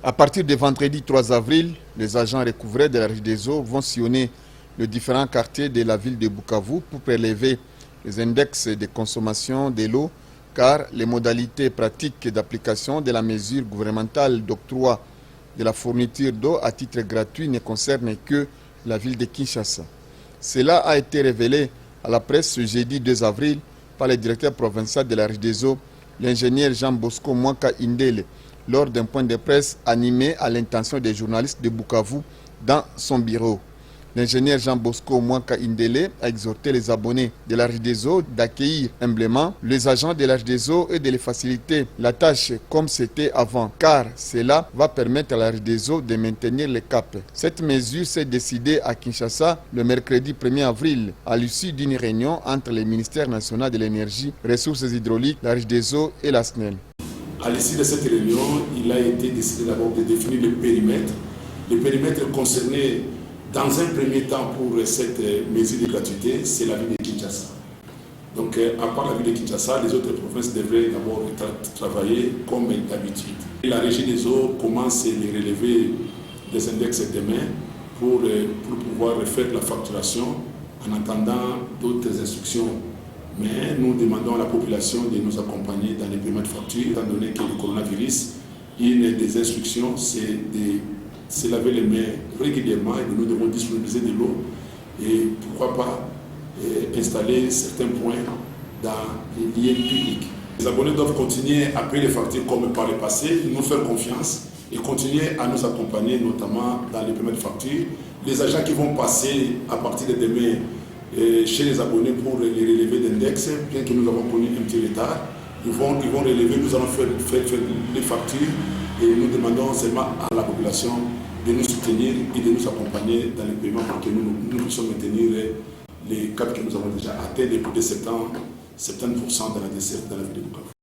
À partir de vendredi 3 avril, les agents recouvrés de la Régie des eaux vont sillonner les différents quartiers de la ville de Bukavu pour prélever les index de consommation de l'eau, car les modalités pratiques d'application de la mesure gouvernementale d'octroi de la fourniture d'eau à titre gratuit ne concernent que la ville de Kinshasa. Cela a été révélé à la presse ce jeudi 2 avril par le directeur provincial de la Régie des eaux, l'ingénieur Jean Bosco Mwanka Indele, lors d'un point de presse animé à l'intention des journalistes de Bukavu dans son bureau. L'ingénieur Jean Bosco Mwanka Indele a exhorté les abonnés de la Régie des eaux d'accueillir humblement les agents de la Régie des eaux et de les faciliter la tâche comme c'était avant, car cela va permettre à la Régie des eaux de maintenir le cap. Cette mesure s'est décidée à Kinshasa le mercredi 1er avril, à l'issue d'une réunion entre le ministère national de l'énergie, ressources hydrauliques, la Régie des eaux et la SNEL. À l'issue de cette réunion, il a été décidé d'abord de définir le périmètre. Le périmètre concerné dans un premier temps pour cette mesure de gratuité, c'est la ville de Kinshasa. Donc à part la ville de Kinshasa, les autres provinces devraient d'abord travailler comme d'habitude. La Régie des eaux commence à les relever des index demain pour pouvoir faire la facturation en attendant d'autres instructions. Mais nous demandons à la population de nous accompagner dans les paiements de factures, étant donné que le coronavirus, une des instructions, c'est de se laver les mains régulièrement et nous devons disponibiliser de l'eau et pourquoi pas installer certains points dans les lieux publics. Les abonnés doivent continuer à payer les factures comme par le passé, nous faire confiance et continuer à nous accompagner, notamment dans les paiements de factures. Les agents qui vont passer à partir de demain chez les abonnés pour les relever d'index, bien que nous avons connu un petit retard, ils vont relever, nous allons faire les factures et nous demandons seulement à la population de nous soutenir et de nous accompagner dans les paiements pour que nous puissions maintenir les caps que nous avons déjà atteints depuis 70% de la desserte dans la ville de Bukavu.